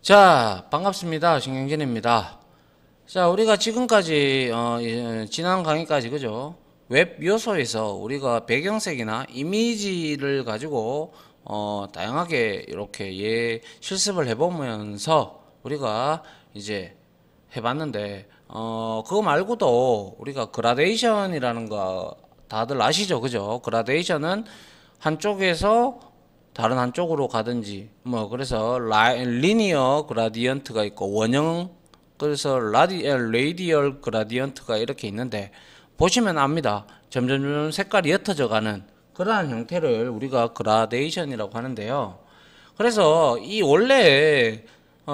자, 반갑습니다. 신경진입니다. 자, 우리가 지금까지 지난 강의까지 그죠? 웹 요소에서 우리가 배경색이나 이미지를 가지고 다양하게 이렇게 실습을 해보면서 우리가 이제 해봤는데 그거 말고도 우리가 그라데이션이라는 거 다들 아시죠? 그죠? 그라데이션은 한쪽에서 다른 한쪽으로 가든지 뭐 그래서 리니어 그라디언트가 있고 원형 그래서 레이디얼 그라디언트가 이렇게 있는데 보시면 압니다. 점점 색깔이 옅어져 가는 그러한 형태를 우리가 그라데이션이라고 하는데요. 그래서 이 원래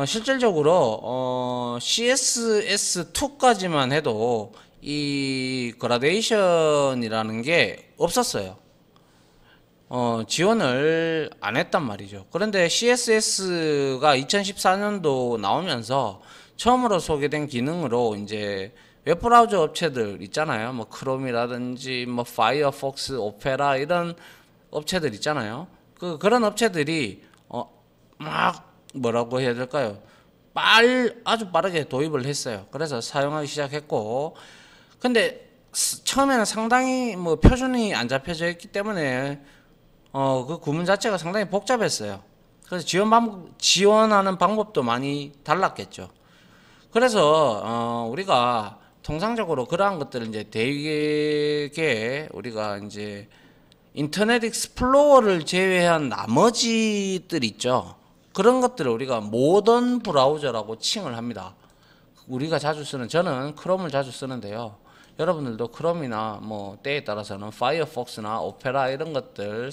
실질적으로 CSS2까지만 해도 이 그라데이션이라는 게 없었어요. 지원을 안 했단 말이죠. 그런데 CSS가 2014년도 나오면서 처음으로 소개된 기능으로 이제 웹브라우저 업체들 있잖아요. 뭐 크롬이라든지 뭐 파이어폭스, 오페라 이런 업체들 있잖아요. 그런 업체들이 막 뭐라고 해야 될까요? 아주 빠르게 도입을 했어요. 그래서 사용하기 시작했고, 근데 처음에는 상당히 뭐 표준이 안 잡혀져 있기 때문에 그 구문 자체가 상당히 복잡했어요. 그래서 지원하는 방법도 많이 달랐겠죠. 그래서 우리가 통상적으로 그러한 것들을 이제 되게 우리가 이제 인터넷 익스플로어를 제외한 나머지들 있죠. 그런 것들을 우리가 모던 브라우저라고 칭을 합니다. 우리가 자주 쓰는, 저는 크롬을 자주 쓰는데요. 여러분들도 크롬이나 뭐 때에 따라서는 파이어폭스나 오페라 이런 것들,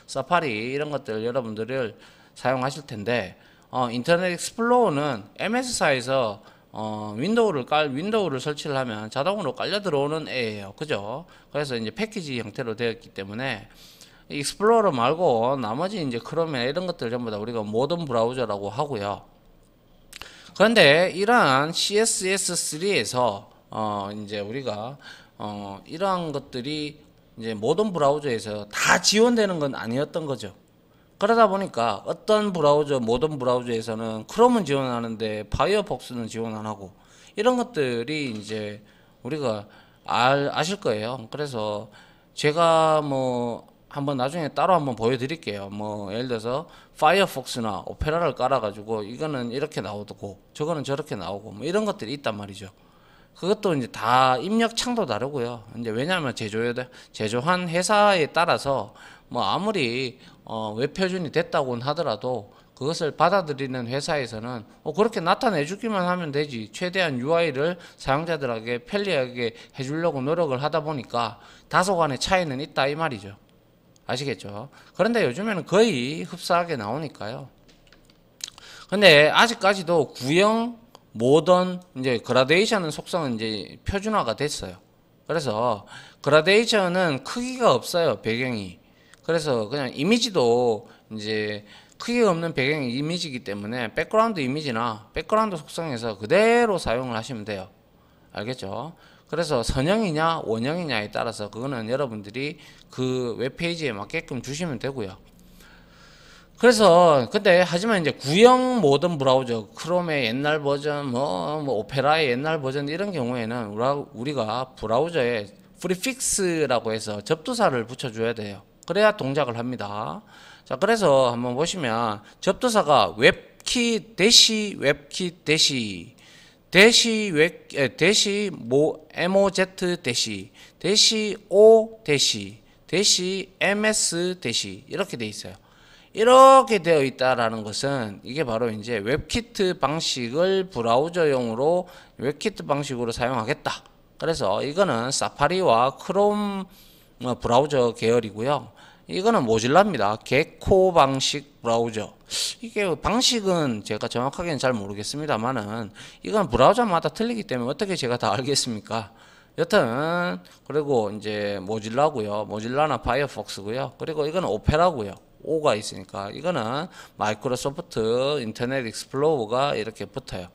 사파리 이런 것들 여러분들을 사용하실 텐데, 인터넷 익스플로어는 MS사에서 윈도우를 설치를 하면 자동으로 깔려 들어오는 애예요. 그죠? 그래서 이제 패키지 형태로 되었기 때문에 익스플로러 말고 나머지 이제 크롬이나 이런 것들 전부 다 우리가 모던 브라우저라고 하고요. 그런데 이러한 CSS3에서 이제 우리가 이러한 것들이 이제 모든 브라우저에서 다 지원되는 건 아니었던 거죠. 그러다 보니까 어떤 모든 브라우저에서는 크롬은 지원하는데 파이어폭스는 지원 안 하고 이런 것들이 이제 우리가 아실 거예요. 그래서 제가 뭐 한번 나중에 따로 한번 보여드릴게요. 뭐 예를 들어서 파이어폭스나 오페라를 깔아가지고 이거는 이렇게 나오고 저거는 저렇게 나오고 뭐 이런 것들이 있단 말이죠. 그것도 이제 다 입력창도 다르고요. 이제 왜냐하면 제조한 회사에 따라서 뭐 아무리 웹 표준이 됐다고는 하더라도 그것을 받아들이는 회사에서는 그렇게 나타내 주기만 하면 되지 최대한 UI를 사용자들에게 편리하게 해주려고 노력을 하다 보니까 다소간의 차이는 있다 이 말이죠. 아시겠죠? 그런데 요즘에는 거의 흡사하게 나오니까요. 근데 아직까지도 구형 모던 이제 그라데이션은 속성은 이제 표준화가 됐어요. 그래서 그라데이션은 크기가 없어요, 배경이. 그래서 그냥 이미지도 이제 크기가 없는 배경이 이미지이기 때문에 백그라운드 이미지나 백그라운드 속성에서 그대로 사용을 하시면 돼요. 알겠죠? 그래서 선형이냐 원형이냐에 따라서 그거는 여러분들이 그 웹페이지에 맞게끔 주시면 되고요. 그래서 근데 하지만 이제 구형 모던 브라우저 크롬의 옛날 버전 뭐 오페라의 옛날 버전 이런 경우에는 우리가 브라우저에 프리픽스라고 해서 접두사를 붙여줘야 돼요. 그래야 동작을 합니다. 자, 그래서 한번 보시면 접두사가 웹키 MOZ O MS 이렇게 돼 있어요. 이렇게 되어 있다라는 것은 이게 바로 이제 웹키트 방식을 브라우저용으로 웹키트 방식으로 사용하겠다. 그래서 이거는 사파리와 크롬 브라우저 계열이고요. 이거는 모질라입니다. 개코 방식 브라우저. 이게 방식은 제가 정확하게는 잘 모르겠습니다만은 이건 브라우저마다 틀리기 때문에 어떻게 제가 다 알겠습니까? 여튼 그리고 이제 모질라고요. 모질라나 파이어폭스고요. 그리고 이건 오페라고요. O가 있으니까 이거는 마이크로소프트 인터넷 익스플로러가 이렇게 붙어요.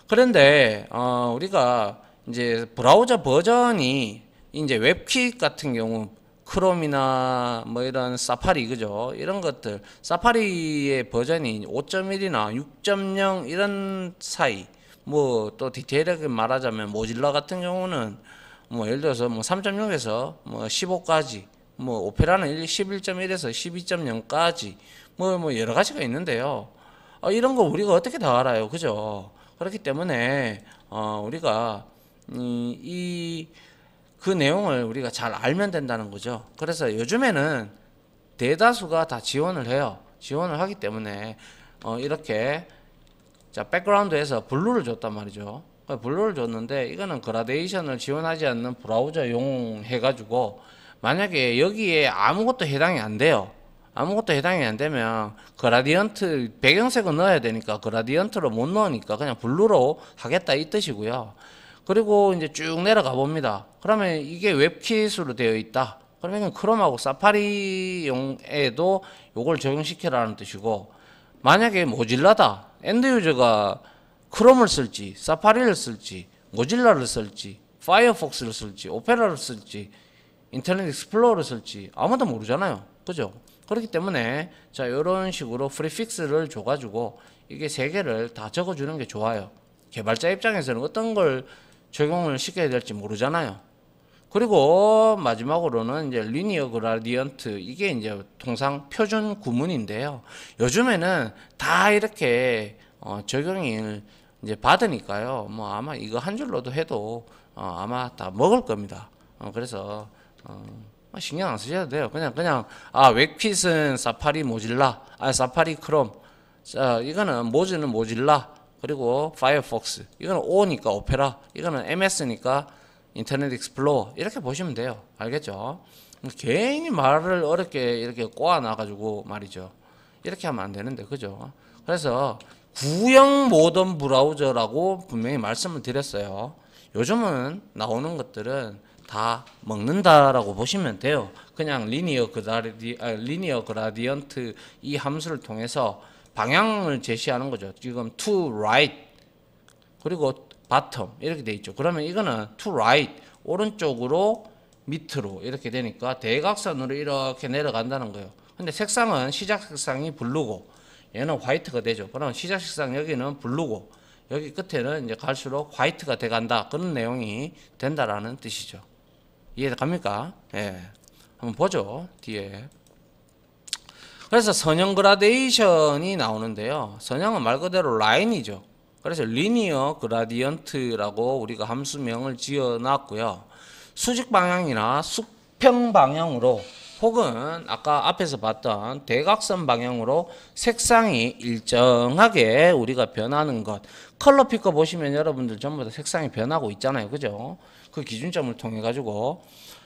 그런데 우리가 이제 브라우저 버전이 이제 웹킷 같은 경우 크롬이나 뭐 이런 사파리 그죠? 이런 것들 사파리의 버전이 5.1이나 6.0 이런 사이 뭐 또 디테일하게 말하자면 모질라 같은 경우는 뭐 예를 들어서 뭐 3.0에서 뭐 15까지 뭐 오페라는 11.1에서 12.0까지 뭐 여러 가지가 있는데요. 이런 거 우리가 어떻게 다 알아요, 그죠? 그렇기 때문에 우리가 그 내용을 우리가 잘 알면 된다는 거죠. 그래서 요즘에는 대다수가 다 지원을 해요. 지원을 하기 때문에 이렇게 자 백그라운드에서 블루를 줬단 말이죠. 블루를 줬는데 이거는 그라데이션을 지원하지 않는 브라우저용 해가지고 만약에 여기에 아무것도 해당이 안 돼요. 아무것도 해당이 안 되면 그라디언트 배경색을 넣어야 되니까 그라디언트로 못 넣으니까 그냥 블루로 하겠다 이 뜻이고요. 그리고 이제 쭉 내려가 봅니다. 그러면 이게 웹킷으로 되어 있다. 그러면 크롬하고 사파리용에도 요걸 적용시켜라는 뜻이고, 만약에 모질라다. 엔드 유저가 크롬을 쓸지, 사파리를 쓸지, 모질라를 쓸지, 파이어폭스를 쓸지, 오페라를 쓸지, 인터넷 익스플로러를 쓸지 아무도 모르잖아요. 그죠? 그렇기 때문에 자 이런 식으로 프리픽스를 줘가지고 이게 세 개를 다 적어주는 게 좋아요. 개발자 입장에서는 어떤 걸 적용을 시켜야 될지 모르잖아요. 그리고 마지막으로는 이제 리니어 그라디언트 이게 이제 통상 표준 구문인데요. 요즘에는 다 이렇게 적용을 이제 받으니까요. 뭐 아마 이거 한 줄로도 해도 아마 다 먹을 겁니다. 그래서 신경 안 쓰셔도 돼요. 그냥 웹킷은 사파리 모질라, 사파리 크롬. 자, 이거는 모즈는 모질라. 그리고 파이어폭스. 이거는 O니까 오페라. 이거는 MS니까 인터넷 익스플로러. 이렇게 보시면 돼요. 알겠죠? 괜히 말을 어렵게 이렇게 꼬아놔 가지고 말이죠. 이렇게 하면 안 되는데, 그죠? 그래서 구형 모던 브라우저라고 분명히 말씀을 드렸어요. 요즘은 나오는 것들은 다 먹는다라고 보시면 돼요. 그냥 리니어 그라디언트 이 함수를 통해서 방향을 제시하는 거죠. 지금 to right 그리고 bottom 이렇게 돼 있죠. 그러면 이거는 to right 오른쪽으로 밑으로 이렇게 되니까 대각선으로 이렇게 내려간다는 거예요. 근데 색상은 시작 색상이 블루고 얘는 화이트가 되죠. 그러면 시작 색상 여기는 블루고 여기 끝에는 이제 갈수록 화이트가 돼 간다. 그런 내용이 된다라는 뜻이죠. 이해갑니까? 예. 한번 보죠. 뒤에. 그래서 선형 그라데이션이 나오는데요. 선형은 말 그대로 라인이죠. 그래서 리니어 그라디언트라고 우리가 함수명을 지어 놨고요. 수직 방향이나 수평 방향으로 혹은 아까 앞에서 봤던 대각선 방향으로 색상이 일정하게 우리가 변하는 것. 컬러 피커 보시면 여러분들 전부 다 색상이 변하고 있잖아요. 그죠? 그 기준점을 통해 가지고.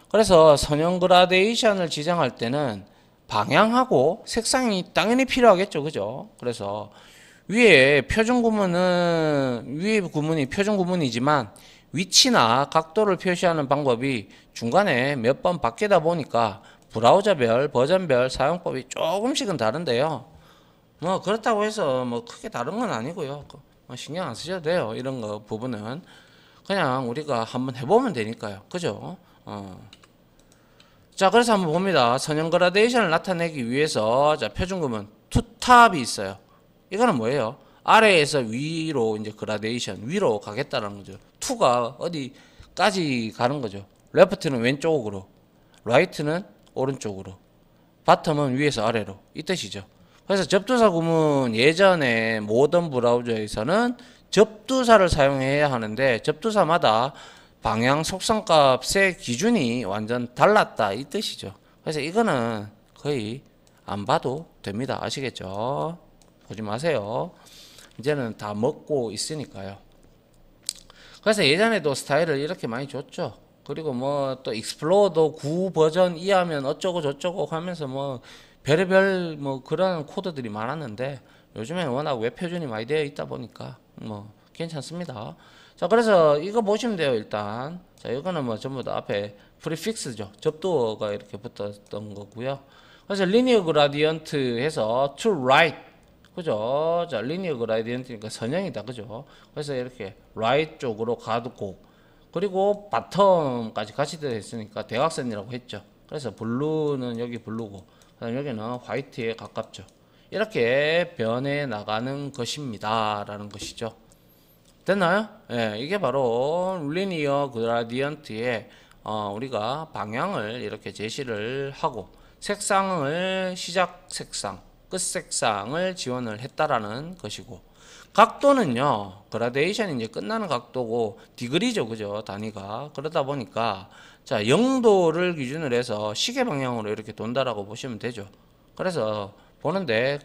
그래서 선형 그라데이션을 지정할 때는 방향하고 색상이 당연히 필요하겠죠. 그죠? 그래서 위에 구문이 표준 구문이지만 위치나 각도를 표시하는 방법이 중간에 몇 번 바뀌다 보니까 브라우저별, 버전별 사용법이 조금씩은 다른데요. 뭐 그렇다고 해서 뭐 크게 다른 건 아니고요. 뭐 신경 안 쓰셔도 돼요. 이런 거 부분은 그냥 우리가 한번 해보면 되니까요. 그죠? 자, 그래서 한번 봅니다. 선형 그라데이션을 나타내기 위해서 자 표준구문 투탑이 있어요. 이거는 뭐예요? 아래에서 위로 이제 그라데이션 위로 가겠다는 거죠. 투가 어디까지 가는 거죠. 레프트는 왼쪽으로, 라이트는 오른쪽으로, 바텀은 위에서 아래로 이 뜻이죠. 그래서 접두사 구문 예전에 모던 브라우저에서는 접두사를 사용해야 하는데 접두사마다 방향 속성값의 기준이 완전 달랐다 이 뜻이죠. 그래서 이거는 거의 안 봐도 됩니다. 아시겠죠? 보지 마세요. 이제는 다 먹고 있으니까요. 그래서 예전에도 스타일을 이렇게 많이 줬죠. 그리고 뭐 또 익스플로어도 9 버전 이하면 어쩌고 저쩌고 하면서 뭐 별의별 뭐 그런 코드들이 많았는데 요즘에는 워낙 웹 표준이 많이 되어 있다 보니까 뭐 괜찮습니다. 자, 그래서 이거 보시면 돼요. 일단 자, 이거는 뭐 전부 다 앞에 프리픽스죠. 접두어가 이렇게 붙었던 거고요. 그래서 리니어 그라디언트 해서 to right 그죠? 자, 리니어 그라디언트니까 선형이다. 그죠? 그래서 이렇게 right 쪽으로 가고 그리고 바텀까지 같이 되어 있으니까 대각선이라고 했죠. 그래서 블루는 여기 블루고 그다음 여기는 화이트에 가깝죠. 이렇게 변해 나가는 것입니다 라는 것이죠. 됐나요? 예, 이게 바로 리니어 그라디언트의 우리가 방향을 이렇게 제시를 하고 색상을 시작 색상, 끝 색상을 지원을 했다라는 것이고, 각도는요, 그라데이션이 이제 끝나는 각도고 디그리죠, 그죠? 단위가. 그러다 보니까 자, 0도를 기준으로 해서 시계 방향으로 이렇게 돈다라고 보시면 되죠. 그래서 보는데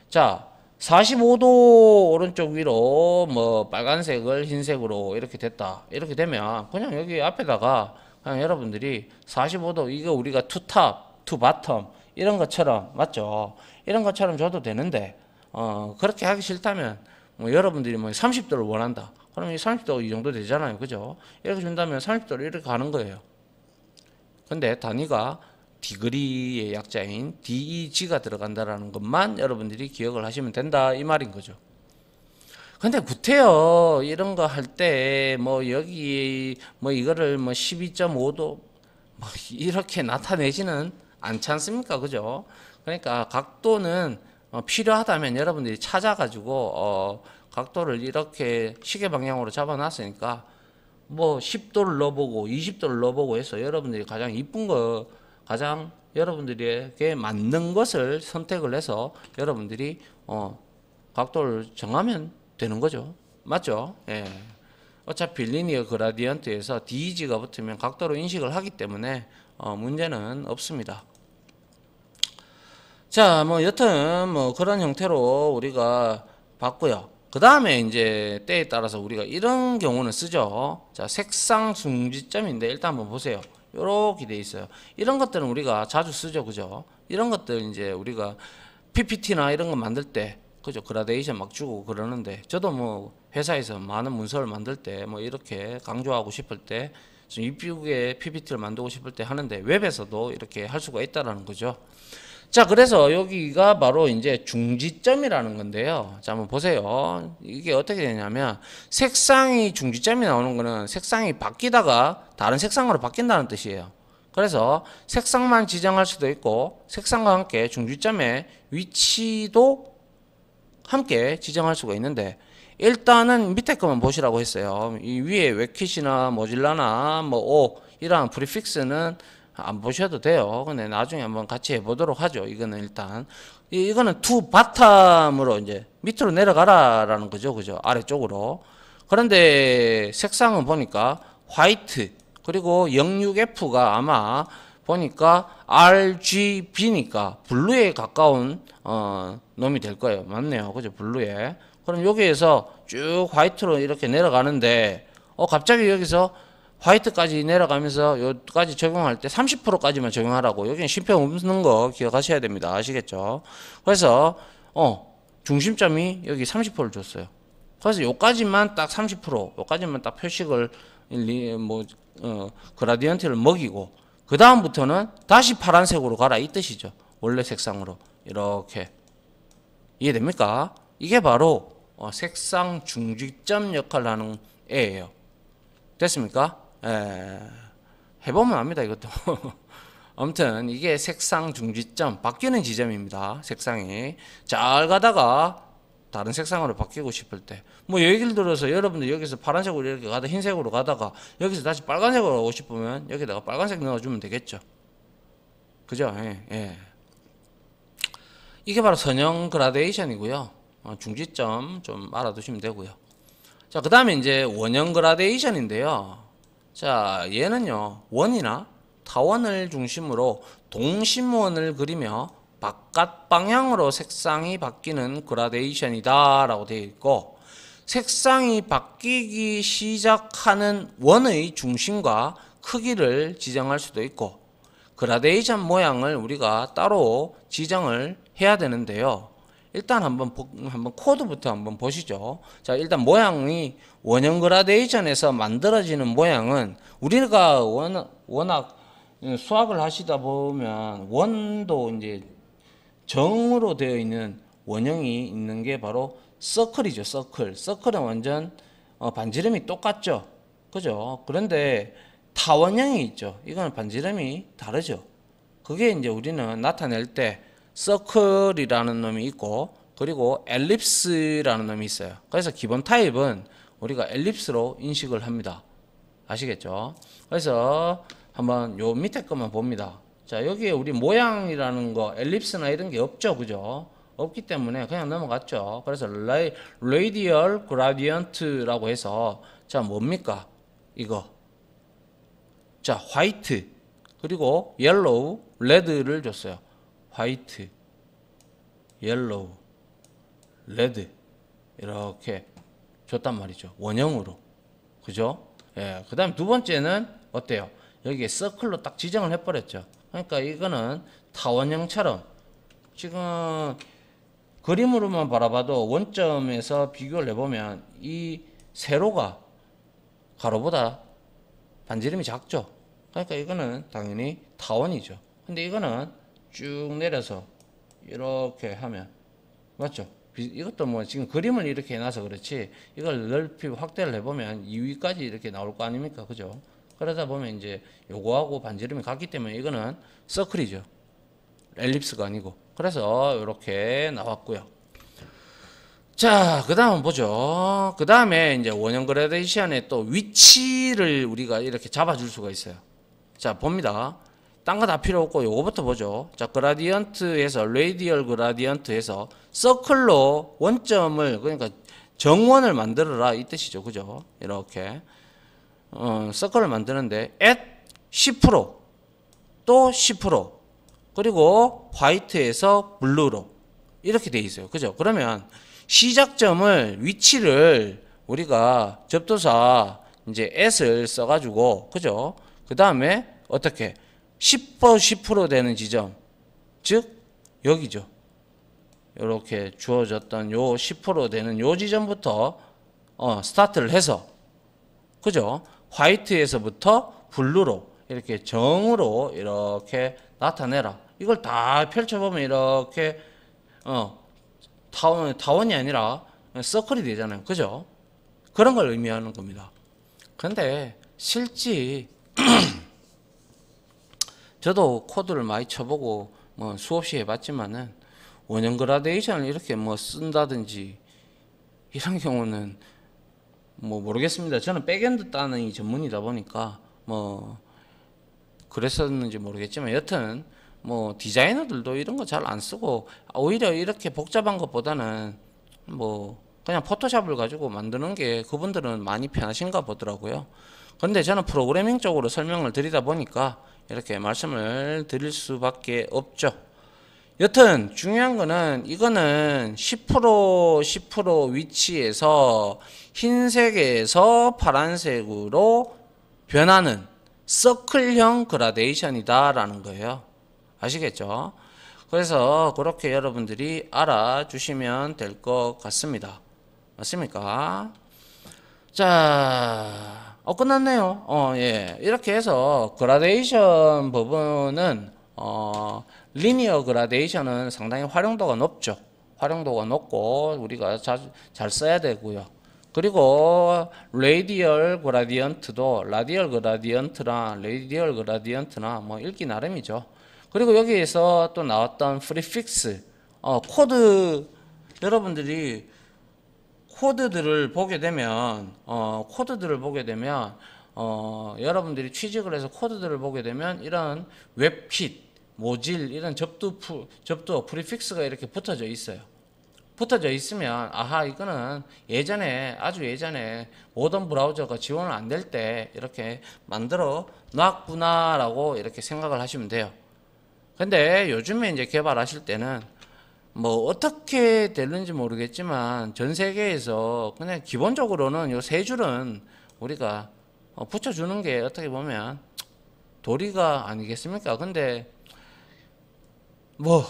자, 45도 오른쪽 위로 뭐 빨간색을 흰색으로 이렇게 됐다. 이렇게 되면 그냥 여기 앞에다가 그냥 여러분들이 45도 이거 우리가 투탑, 투바텀 이런 것처럼 맞죠? 이런 것처럼 줘도 되는데 그렇게 하기 싫다면 뭐 여러분들이 뭐 30도를 원한다. 그러면 이 30도 이 정도 되잖아요. 그죠? 이렇게 준다면 30도로 이렇게 가는 거예요. 근데 단위가 디그리의 약자인 DEG가 들어간다라는 것만 여러분들이 기억을 하시면 된다 이 말인 거죠. 근데 구태여 이런 거 할 때 뭐 여기 뭐 이거를 뭐 12.5도 뭐 이렇게 나타내지는 않지 않습니까? 그죠? 그러니까 각도는 필요하다면 여러분들이 찾아가지고 각도를 이렇게 시계 방향으로 잡아놨으니까 뭐 10도를 넣어보고 20도를 넣어보고 해서 여러분들이 가장 이쁜 거 가장 여러분들에게 맞는 것을 선택을 해서 여러분들이 각도를 정하면 되는 거죠. 맞죠? 예. 어차피 리니어 그라디언트에서 DEG가 붙으면 각도로 인식을 하기 때문에 문제는 없습니다. 자, 뭐 여튼 뭐 그런 형태로 우리가 봤고요. 그 다음에 이제 때에 따라서 우리가 이런 경우는 쓰죠. 자, 색상 중지점인데 일단 한번 보세요. 요렇게 돼 있어요. 이런 것들은 우리가 자주 쓰죠. 그죠? 이런 것들 이제 우리가 PPT나 이런 거 만들 때 그죠? 그라데이션 막 주고 그러는데 저도 뭐 회사에서 많은 문서를 만들 때 뭐 이렇게 강조하고 싶을 때 좀 이쁘게 PPT를 만들고 싶을 때 하는데 웹에서도 이렇게 할 수가 있다라는 거죠. 자, 그래서 여기가 바로 이제 중지점이라는 건데요. 자, 한번 보세요. 이게 어떻게 되냐면 색상이 중지점이 나오는 거는 색상이 바뀌다가 다른 색상으로 바뀐다는 뜻이에요. 그래서 색상만 지정할 수도 있고 색상과 함께 중지점의 위치도 함께 지정할 수가 있는데 일단은 밑에 거만 보시라고 했어요. 이 위에 웹킷이나 모질라나 뭐 이런 프리픽스는 안 보셔도 돼요. 근데 나중에 한번 같이 해보도록 하죠. 이거는 일단 이거는 투 바텀으로 이제 밑으로 내려가라라는 거죠, 그죠? 아래쪽으로. 그런데 색상은 보니까 화이트 그리고 06F가 아마 보니까 RGB니까 블루에 가까운 놈이 될 거예요. 맞네요, 그죠? 블루에. 그럼 여기에서 쭉 화이트로 이렇게 내려가는데 갑자기 여기서 화이트까지 내려가면서 여기까지 적용할 때 30%까지만 적용하라고. 여기는 쉼표 없는 거 기억하셔야 됩니다. 아시겠죠? 그래서 중심점이 여기 30%를 줬어요. 그래서 요까지만 딱 30%, 요까지만 딱 표식을 그라디언트를 먹이고 그 다음부터는 다시 파란색으로 가라 이 뜻이죠. 원래 색상으로 이렇게. 이해됩니까? 이게 바로 색상 중지점 역할을 하는 애예요. 됐습니까? 해보면 압니다 이것도. 아무튼 이게 색상 중지점, 바뀌는 지점입니다. 색상이 잘 가다가 다른 색상으로 바뀌고 싶을 때 뭐 예를 들어서 여러분들 여기서 파란색으로 이렇게 가다 흰색으로 가다가 여기서 다시 빨간색으로 가고 싶으면 여기다가 빨간색 넣어주면 되겠죠. 그죠? 예. 이게 바로 선형 그라데이션이고요. 중지점 좀 알아두시면 되고요. 자, 그 다음에 이제 원형 그라데이션인데요. 자, 얘는요, 원이나 타원을 중심으로 동심원을 그리며 바깥 방향으로 색상이 바뀌는 그라데이션이다 라고 되어 있고, 색상이 바뀌기 시작하는 원의 중심과 크기를 지정할 수도 있고, 그라데이션 모양을 우리가 따로 지정을 해야 되는데요. 일단 한번 코드부터 한번 보시죠. 자, 일단 모양이 원형 그라데이션에서 만들어지는 모양은 우리가 워낙 수학을 하시다 보면 원도 이제 정으로 되어 있는 원형이 있는 게 바로 서클이죠. 서클은 완전 반지름이 똑같죠. 그죠? 그런데 타원형이 있죠. 이거는 반지름이 다르죠. 그게 이제 우리는 나타낼 때 서클이라는 놈이 있고 그리고 엘립스라는 놈이 있어요. 그래서 기본 타입은 우리가 엘립스로 인식을 합니다. 아시겠죠? 그래서 한번 요 밑에 것만 봅니다. 자, 여기에 우리 모양이라는 거 엘립스나 이런 게 없죠, 그죠? 없기 때문에 그냥 넘어갔죠. 그래서 레이디얼 그라디언트라고 해서 자, 뭡니까? 이거. 자, 화이트 그리고 옐로우, 레드를 줬어요. 화이트, 옐로우, 레드 이렇게 줬단 말이죠. 원형으로. 그죠? 예. 그 다음 두 번째는 어때요? 여기에 서클로 딱 지정을 해버렸죠. 그러니까 이거는 타원형처럼 지금 그림으로만 바라봐도 원점에서 비교를 해보면 이 세로가 가로보다 반지름이 작죠. 그러니까 이거는 당연히 타원이죠. 근데 이거는 쭉 내려서 이렇게 하면 맞죠? 이것도 뭐 지금 그림을 이렇게 해놔서 그렇지 이걸 넓이 확대를 해보면 2위까지 이렇게 나올 거 아닙니까? 그죠? 그러다 보면 이제 요거하고 반지름이 같기 때문에 이거는 서클이죠. 엘립스가 아니고. 그래서 이렇게 나왔고요. 자, 그 다음 보죠. 그 다음에 이제 원형 그라데이션의 또 위치를 우리가 이렇게 잡아줄 수가 있어요. 자, 봅니다. 딴 거 다 필요 없고 요거부터 보죠. 자, 그라디언트에서 레이디얼 그라디언트에서 서클로 원점을 그러니까 정원을 만들어라 이 뜻이죠. 그죠? 이렇게 서클을 만드는데 at 10% 또 10% 그리고 화이트에서 블루로 이렇게 돼 있어요. 그죠? 그러면 시작점을 위치를 우리가 접두사 이제 at을 써가지고 그죠? 그 다음에 어떻게 10% 되는 지점 즉 여기죠. 이렇게 주어졌던 요 10% 되는 요 지점부터 스타트를 해서 그죠? 화이트에서부터 블루로 이렇게 정으로 이렇게 나타내라. 이걸 다 펼쳐보면 이렇게 타원이 아니라 서클이 되잖아요. 그죠? 그런 걸 의미하는 겁니다. 근데 실제 저도 코드를 많이 쳐보고 뭐 수없이 해봤지만은 원형 그라데이션을 이렇게 뭐 쓴다든지 이런 경우는 뭐 모르겠습니다. 저는 백엔드 따는 전문이다 보니까 뭐 그랬었는지 모르겠지만 여튼 뭐 디자이너들도 이런 거 잘 안 쓰고 오히려 이렇게 복잡한 것보다는 뭐 그냥 포토샵을 가지고 만드는 게 그분들은 많이 편하신가 보더라고요. 근데 저는 프로그래밍 쪽으로 설명을 드리다 보니까 이렇게 말씀을 드릴 수밖에 없죠. 여튼 중요한 거는 이거는 10% 위치에서 흰색에서 파란색으로 변하는 서클형 그라데이션이다 라는 거예요. 아시겠죠? 그래서 그렇게 여러분들이 알아주시면 될 것 같습니다. 맞습니까? 자, 끝났네요. 예. 이렇게 해서 그라데이션 부분은 리니어 그라데이션은 상당히 활용도가 높죠. 활용도가 높고 우리가 잘 써야 되고요. 그리고 레이디얼 그라디언트도 라디얼 그라디언트나 레이디얼 그라디언트나 뭐 읽기 나름이죠. 그리고 여기에서 또 나왔던 프리픽스 코드 여러분들이 코드들을 보게 되면 여러분들이 취직을 해서 코드들을 보게 되면 이런 웹킷, 모질 이런 접두 프리픽스가 이렇게 붙어져 있어요. 붙어져 있으면 아하 이거는 아주 예전에 모던 브라우저가 지원을 안 될 때 이렇게 만들어 놨구나 라고 이렇게 생각을 하시면 돼요. 근데 요즘에 이제 개발하실 때는 뭐 어떻게 되는지 모르겠지만 전 세계에서 그냥 기본적으로는 요 세 줄은 우리가 붙여주는 게 어떻게 보면 도리가 아니겠습니까? 근데 뭐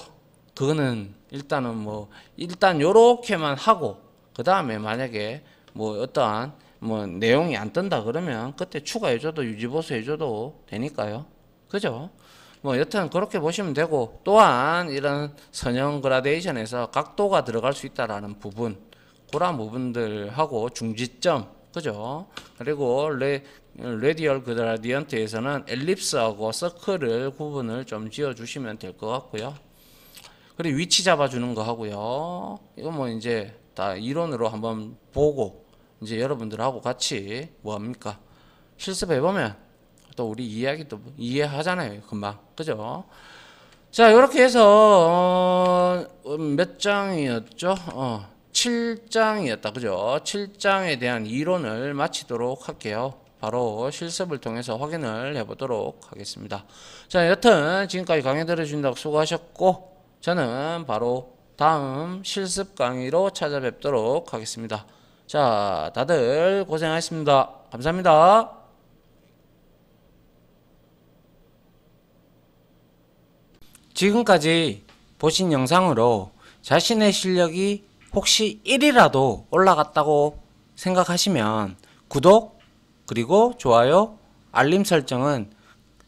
그거는 일단 요렇게만 하고 그 다음에 만약에 뭐 어떠한 뭐 내용이 안 뜬다 그러면 그때 추가해줘도 유지보수해줘도 되니까요. 그죠? 뭐 여튼 그렇게 보시면 되고 또한 이런 선형 그라데이션에서 각도가 들어갈 수 있다라는 부분 그런 부분들하고 중지점 그죠? 그리고 레디얼 그라디언트에서는 엘립스하고 서클을 구분을 좀 지어 주시면 될 것 같고요. 그리고 위치 잡아주는 거 하고요. 이거 뭐 이제 다 이론으로 한번 보고 이제 여러분들하고 같이 뭐 합니까? 실습해 보면 또 우리 이야기도 이해하잖아요. 금방. 그죠? 자, 이렇게 해서 몇 장이었죠? 7장이었다. 그죠? 7장에 대한 이론을 마치도록 할게요. 바로 실습을 통해서 확인을 해보도록 하겠습니다. 자, 여튼 지금까지 강의 들어주신다고 수고하셨고, 저는 바로 다음 실습 강의로 찾아뵙도록 하겠습니다. 자, 다들 고생하셨습니다. 감사합니다. 지금까지 보신 영상으로 자신의 실력이 혹시 1이라도 올라갔다고 생각하시면 구독 그리고 좋아요 알림 설정은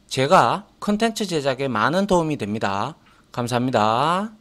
제가 컨텐츠 제작에 많은 도움이 됩니다. 감사합니다.